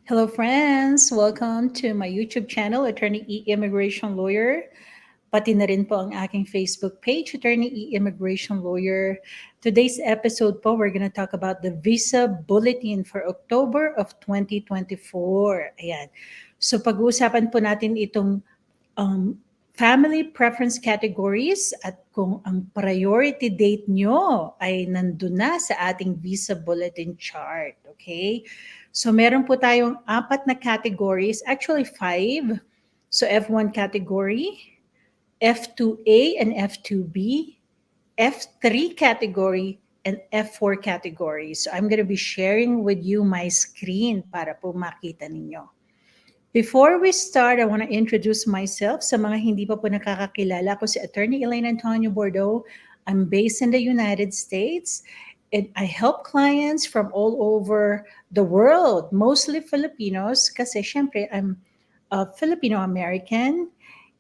Hello, friends! Welcome to my YouTube channel, Attorney E. Immigration Lawyer. Pati na rin po ang aking Facebook page, Attorney E. Immigration Lawyer. Today's episode po, we're gonna talk about the Visa Bulletin for October of 2024. Ayan. So pag-uusapan po natin itong um, family preference categories at kung ang priority date nyo ay nandun na sa ating visa bulletin chart. Okay? So meron po tayong apat na categories, actually five. So F1 category, F2A and F2B, F3 category, and F4 category. So I'm going to be sharing with you my screen para po makita ninyo. Before we start, I want to introduce myself. Sa mga hindi pa po nakakakilala, ako si Attorney Elaine Antonio Bordeaux. I'm based in the United States and I help clients from all over the world, mostly Filipinos kasi syempre I'm a Filipino-American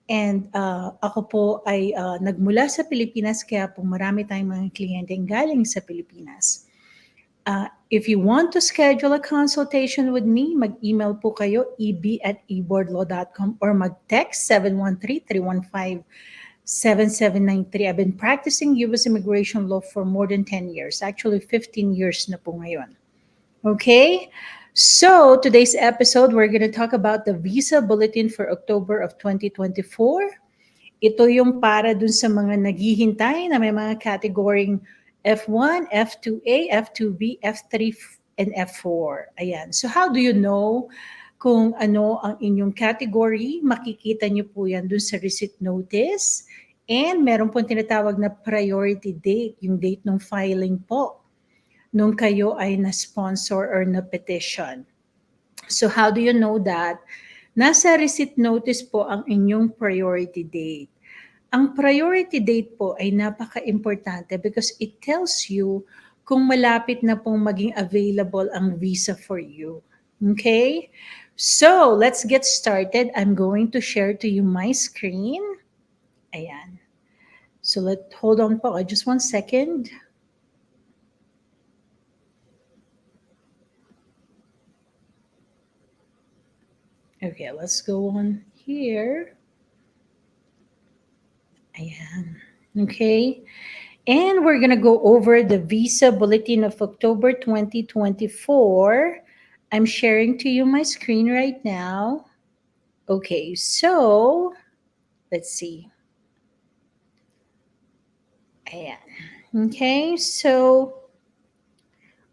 and ako po ay nagmula sa Pilipinas kaya po marami tayong mga kliyente galing sa Pilipinas. If you want to schedule a consultation with me, mag-email po kayo eb@eboardlaw.com or mag-text 713-315-7793. I've been practicing U.S. immigration law for more than 10 years. Actually, 15 years na po ngayon. Okay? So, today's episode, we're going to talk about the Visa Bulletin for October of 2024. Ito yung para dun sa mga naghihintay na may mga category F1, F2A, F2B, F3, and F4. Ayan. So how do you know kung ano ang inyong category? Makikita niyo po yan dun sa receipt notice. And meron po tinatawag na priority date, yung date ng filing po nung kayo ay na-sponsor or na-petition. So how do you know that? Nasa receipt notice po ang inyong priority date. Ang priority date po ay napaka-importante because it tells you kung malapit na pong maging available ang visa for you. Okay? So, let's get started. I'm going to share to you my screen. Ayan. So, hold on po. Just 1 second. Okay, let's go on here. Ayan. Okay. And we're going to go over the Visa Bulletin of October 2024. I'm sharing to you my screen right now. Okay, so let's see. Ayan. Okay, so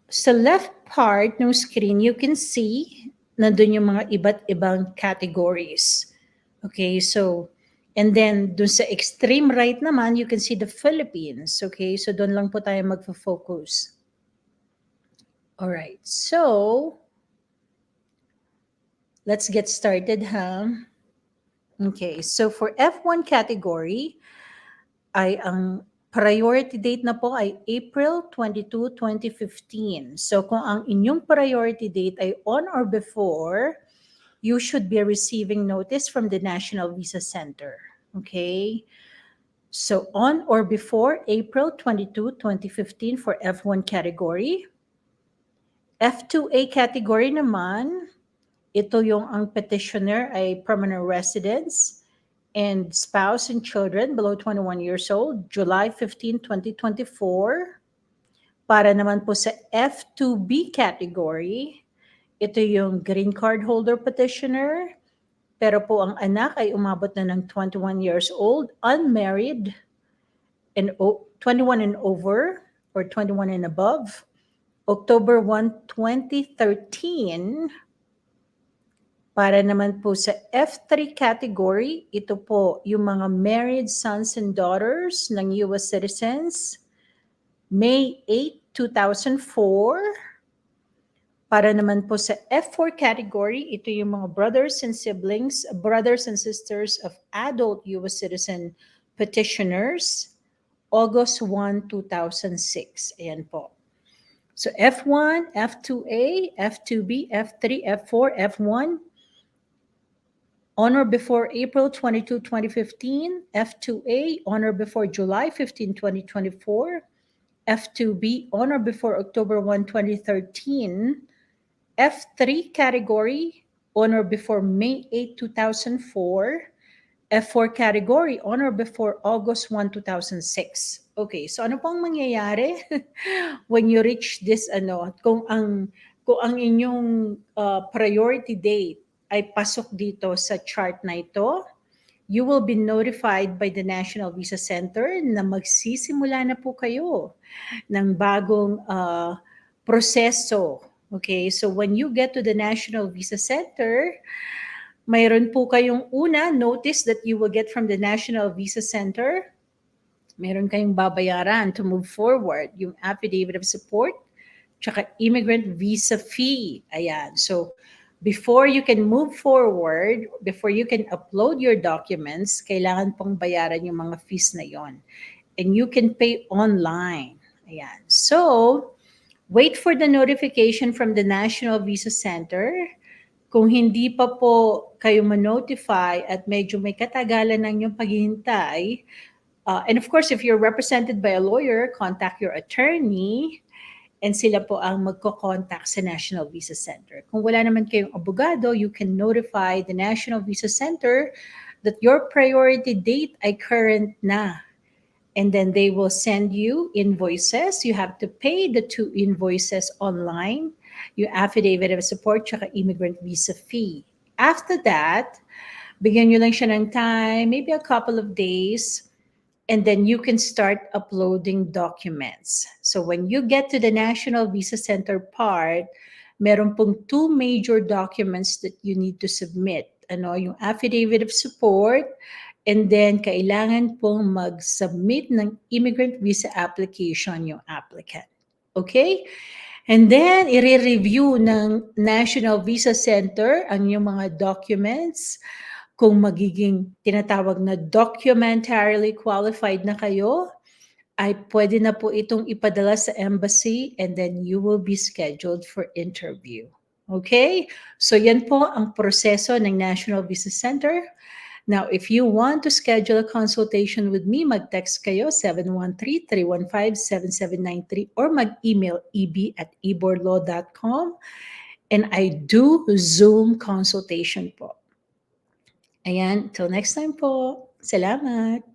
sa left part ng screen, you can see nandun yung mga iba't ibang categories. Okay, so and then dun sa extreme right naman, you can see the Philippines. Okay, so doon lang po tayo magfo-focus. All right, so let's get started, huh? Okay, so for F1 category, ay ang priority date na po ay April 22, 2015. So kung ang inyong priority date ay on or before, you should be receiving notice from the National Visa Center. Okay? So on or before April 22, 2015 for F1 category. F2A category naman, ito yung ang petitioner ay permanent residents and spouse and children below 21 years old, July 15, 2024. Para naman po sa F2B category, ito yung green card holder petitioner, pero po ang anak ay umabot na ng 21 years old, unmarried, and 21 and over, or 21 and above, October 1, 2013. Para naman po sa F3 category, ito po yung mga married sons and daughters ng US citizens, May 8, 2004. Para naman po sa F4 category, ito yung mga brothers and siblings, brothers and sisters of adult US citizen petitioners, August 1, 2006. Ayan po. So F1, F2A, F2B, F3, F4, F1, on or before April 22, 2015, F2A on or before July 15, 2024, F2B on or before October 1, 2013, F3 category, on or before May 8, 2004. F4 category, on or before August 1, 2006. Okay, so ano pong mangyayari when you reach this kung ang inyong priority date ay pasok dito sa chart na ito, you will be notified by the National Visa Center na magsisimula na po kayo ng bagong proseso. Okay, so when you get to the National Visa Center, mayroon po kayong notice that you will get from the National Visa Center. Meron kayong babayaran to move forward, yung affidavit of support, tsaka immigrant visa fee. Ayan. So, before you can move forward, before you can upload your documents, kailangan pong bayaran yung mga fees na yon. And you can pay online. Ayan. So, wait for the notification from the National Visa Center. Kung hindi pa po kayo ma-notify at medyo may katagalan ng yung paghihintay, and of course, if you're represented by a lawyer, contact your attorney and sila po ang magko-contact sa National Visa Center. Kung wala naman kayong abogado, you can notify the National Visa Center that your priority date ay current na. And then they will send you invoices. You have to pay the 2 invoices online, yung affidavit of support tsaka immigrant visa fee. After that, bigyan nyo lang siya ng time, maybe a couple of days, and then you can start uploading documents. So when you get to the National Visa Center part, meron pong 2 major documents that you need to submit. Yung affidavit of support, and then kailangan pong mag-submit ng immigrant visa application yung applicant. Okay? And then, i-review ng National Visa Center ang yung mga documents. Kung magiging tinatawag na documentarily qualified na kayo, ay pwede na po itong ipadala sa embassy and then you will be scheduled for interview. Okay? So yan po ang proseso ng National Visa Center. Now, if you want to schedule a consultation with me, mag-text kayo 713-315-7793 or mag-email eb@eborlaw.com, and I do Zoom consultation po. Ayan, till next time po. Salamat.